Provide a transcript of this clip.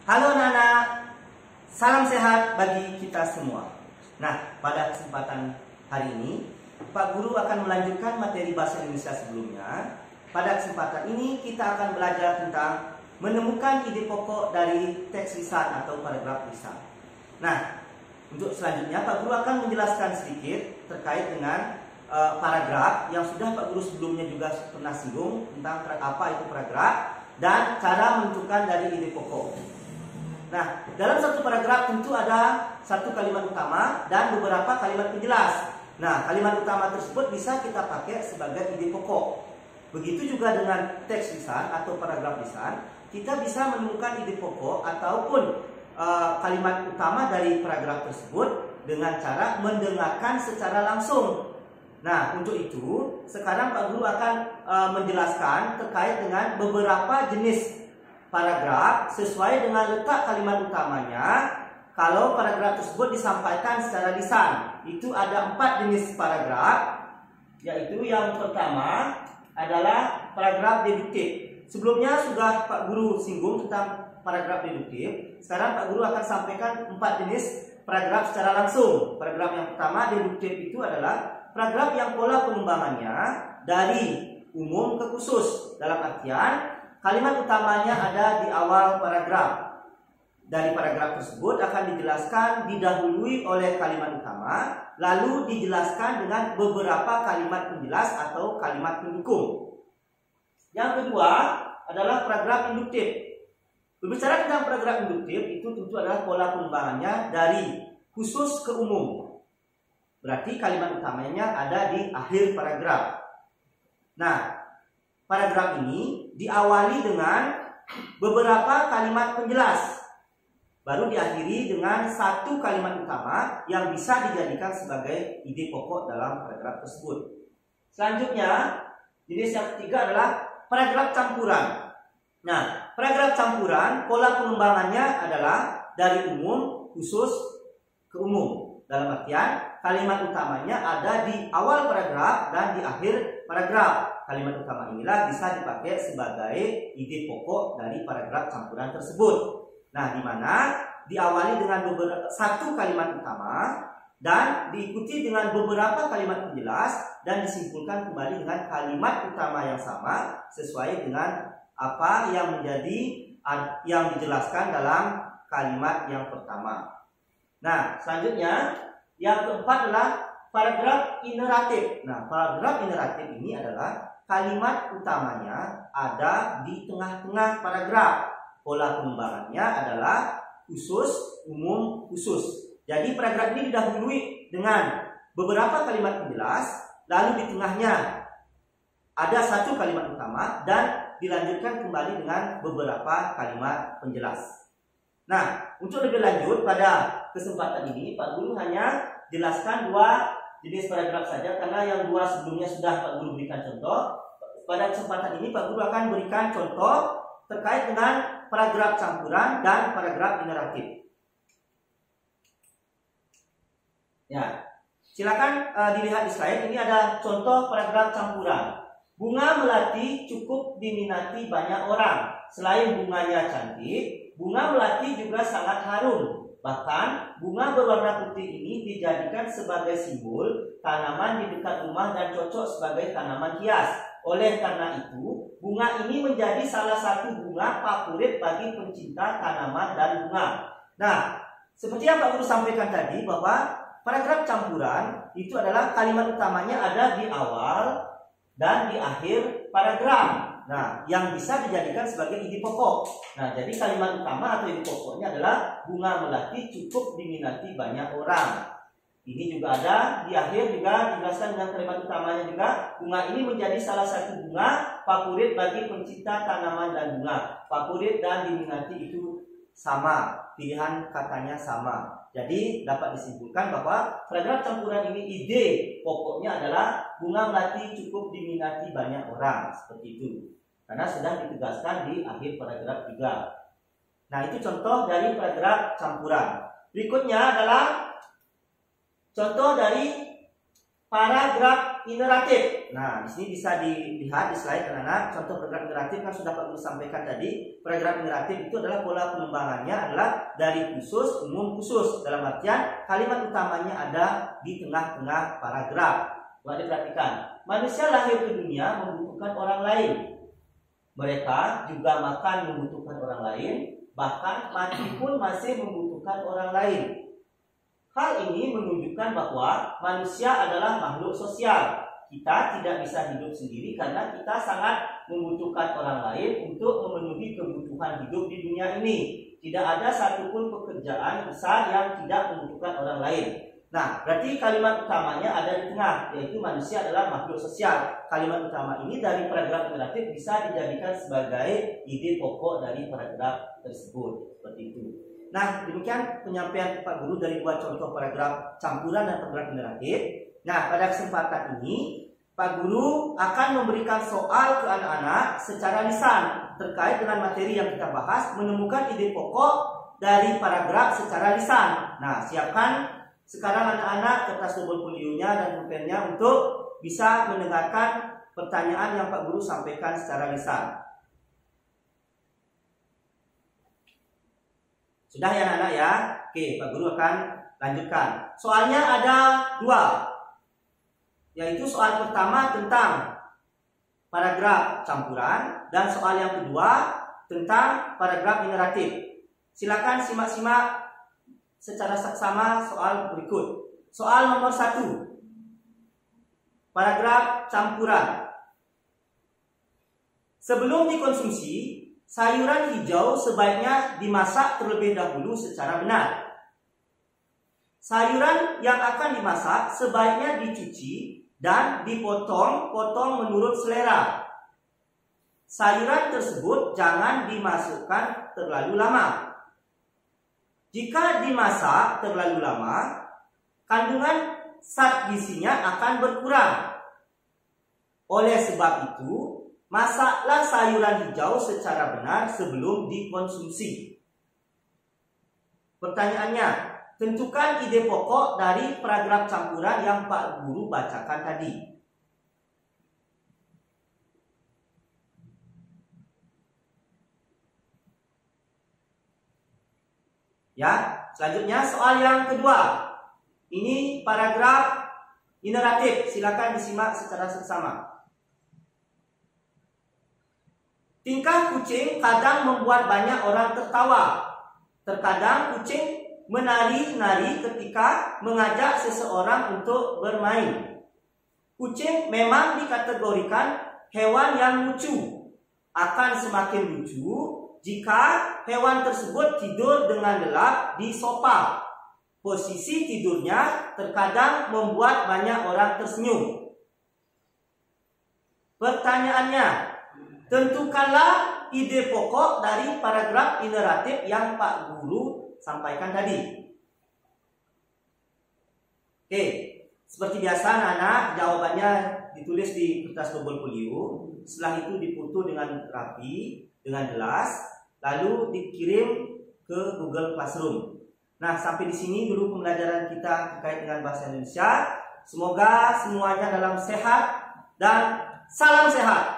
Halo anak-anak, salam sehat bagi kita semua. Nah, pada kesempatan hari ini, Pak Guru akan melanjutkan materi bahasa Indonesia sebelumnya. Pada kesempatan ini, kita akan belajar tentang menemukan ide pokok dari teks lisan atau paragraf lisan. Nah, untuk selanjutnya, Pak Guru akan menjelaskan sedikit terkait dengan paragraf yang sudah Pak Guru sebelumnya juga pernah singgung tentang apa itu paragraf dan cara menentukan dari ide pokok. Nah, dalam satu paragraf tentu ada satu kalimat utama dan beberapa kalimat penjelas. Nah, kalimat utama tersebut bisa kita pakai sebagai ide pokok. Begitu juga dengan teks lisan atau paragraf lisan, kita bisa menemukan ide pokok ataupun kalimat utama dari paragraf tersebut dengan cara mendengarkan secara langsung. Nah, untuk itu sekarang Pak Guru akan menjelaskan terkait dengan beberapa jenis paragraf sesuai dengan letak kalimat utamanya. Kalau paragraf tersebut disampaikan secara lisan, itu ada 4 jenis paragraf, yaitu yang pertama adalah paragraf deduktif. Sebelumnya sudah Pak Guru singgung tentang paragraf deduktif. Sekarang Pak Guru akan sampaikan 4 jenis paragraf secara langsung. Paragraf yang pertama deduktif itu adalah paragraf yang pola pengembangannya dari umum ke khusus. Dalam artian kalimat utamanya ada di awal paragraf. Dari paragraf tersebut akan dijelaskan didahului oleh kalimat utama, lalu dijelaskan dengan beberapa kalimat penjelas atau kalimat pendukung. Yang kedua adalah paragraf induktif. Berbicara tentang paragraf induktif, itu tentu adalah pola pengembangannya dari khusus ke umum. Berarti kalimat utamanya ada di akhir paragraf. Nah, paragraf ini diawali dengan beberapa kalimat penjelas, baru diakhiri dengan satu kalimat utama yang bisa dijadikan sebagai ide pokok dalam paragraf tersebut. Selanjutnya, jenis yang ketiga adalah paragraf campuran. Nah, paragraf campuran pola pengembangannya adalah dari umum khusus ke umum. Dalam artian kalimat utamanya ada di awal paragraf dan di akhir paragraf. Kalimat utama inilah bisa dipakai sebagai ide pokok dari paragraf campuran tersebut. Nah, di mana diawali dengan satu kalimat utama dan diikuti dengan beberapa kalimat penjelas dan disimpulkan kembali dengan kalimat utama yang sama sesuai dengan apa yang dijelaskan dalam kalimat yang pertama. Nah, selanjutnya yang keempat adalah paragraf ineratif. Nah, paragraf ineratif ini adalah kalimat utamanya ada di tengah-tengah paragraf. Pola pengembangannya adalah khusus, umum, khusus. Jadi paragraf ini didahului dengan beberapa kalimat penjelas, lalu di tengahnya ada satu kalimat utama dan dilanjutkan kembali dengan beberapa kalimat penjelas. Nah, untuk lebih lanjut pada kesempatan ini Pak Guru hanya jelaskan 2 jenis paragraf saja karena yang 2 sebelumnya sudah Pak Guru berikan contoh. Pada kesempatan ini Pak Guru akan berikan contoh terkait dengan paragraf campuran dan paragraf ineratif. Ya, silakan dilihat di slide. Ini ada contoh paragraf campuran. Bunga melati cukup diminati banyak orang. Selain bunganya cantik, bunga melati juga sangat harum. Bahkan bunga berwarna putih ini dijadikan sebagai simbol tanaman di dekat rumah dan cocok sebagai tanaman hias. Oleh karena itu, bunga ini menjadi salah satu bunga favorit bagi pencinta tanaman dan bunga. Nah, seperti yang Pak Guru sampaikan tadi bahwa paragraf campuran itu adalah kalimat utamanya ada di awal dan di akhir paragraf. Nah, yang bisa dijadikan sebagai ide pokok. Nah, jadi kalimat utama atau ide pokoknya adalah bunga melati cukup diminati banyak orang. Ini juga ada di akhir juga dijelaskan dengan kalimat utamanya juga. Bunga ini menjadi salah satu bunga favorit bagi pencinta tanaman dan bunga. Favorit dan diminati itu sama, pilihan katanya sama. Jadi dapat disimpulkan bahwa paragraf campuran ini ide pokoknya adalah bunga melati cukup diminati banyak orang. Seperti itu. Karena sudah ditegaskan di akhir paragraf 3. Nah, itu contoh dari paragraf campuran. Berikutnya adalah contoh dari paragraf ineratif. Nah, di sini bisa dilihat di slide anak-anak. Contoh paragraf ineratif kan sudah Pak Guru sampaikan tadi. Paragraf ineratif itu adalah pola pengembangannya adalah dari khusus, umum, khusus. Dalam artian kalimat utamanya ada di tengah-tengah paragraf. Coba diperhatikan. Manusia lahir ke dunia membutuhkan orang lain. Mereka juga makan membutuhkan orang lain. Bahkan mati pun masih membutuhkan orang lain. Hal ini menunjukkan bahwa manusia adalah makhluk sosial. Kita tidak bisa hidup sendiri karena kita sangat membutuhkan orang lain untuk memenuhi kebutuhan hidup di dunia ini. Tidak ada satupun pekerjaan besar yang tidak membutuhkan orang lain. Nah, berarti kalimat utamanya ada di tengah, yaitu manusia adalah makhluk sosial. Kalimat utama ini dari paragraf ineratif bisa dijadikan sebagai ide pokok dari paragraf tersebut. Seperti itu. Nah, demikian penyampaian Pak Guru dari dua contoh paragraf campuran dan paragraf ineratif. Nah, pada kesempatan ini Pak Guru akan memberikan soal ke anak-anak secara lisan terkait dengan materi yang kita bahas, menemukan ide pokok dari paragraf secara lisan. Nah, siapkan sekarang anak-anak kertas double folionya dan pulpennya untuk bisa mendengarkan pertanyaan yang Pak Guru sampaikan secara lisan. Sudah ya anak-anak ya? Oke, Pak Guru akan lanjutkan. Soalnya ada dua, yaitu soal pertama tentang paragraf campuran dan soal yang kedua tentang paragraf ineratif. Silakan simak-simak secara saksama soal berikut. Soal nomor 1, paragraf campuran. Sebelum dikonsumsi, sayuran hijau sebaiknya dimasak terlebih dahulu secara benar. Sayuran yang akan dimasak sebaiknya dicuci dan dipotong-potong menurut selera. Sayuran tersebut jangan dimasukkan terlalu lama. Jika dimasak terlalu lama, kandungan zat gizinya akan berkurang. Oleh sebab itu, masaklah sayuran hijau secara benar sebelum dikonsumsi. Pertanyaannya, tentukan ide pokok dari paragraf campuran yang Pak Guru bacakan tadi. Ya, selanjutnya soal yang kedua. Ini paragraf ineratif. Silakan disimak secara seksama. Tingkah kucing kadang membuat banyak orang tertawa. Terkadang kucing menari-nari ketika mengajak seseorang untuk bermain. Kucing memang dikategorikan hewan yang lucu. Akan semakin lucu jika hewan tersebut tidur dengan lelap di sofa. Posisi tidurnya terkadang membuat banyak orang tersenyum. Pertanyaannya, tentukanlah ide pokok dari paragraf ineratif yang Pak Guru sampaikan tadi. Oke, seperti biasa anak-anak, jawabannya ditulis di kertas double folio. Setelah itu difoto dengan rapi, dengan jelas, lalu dikirim ke Google Classroom. Nah, sampai di sini dulu pembelajaran kita terkait dengan bahasa Indonesia. Semoga semuanya dalam sehat dan salam sehat.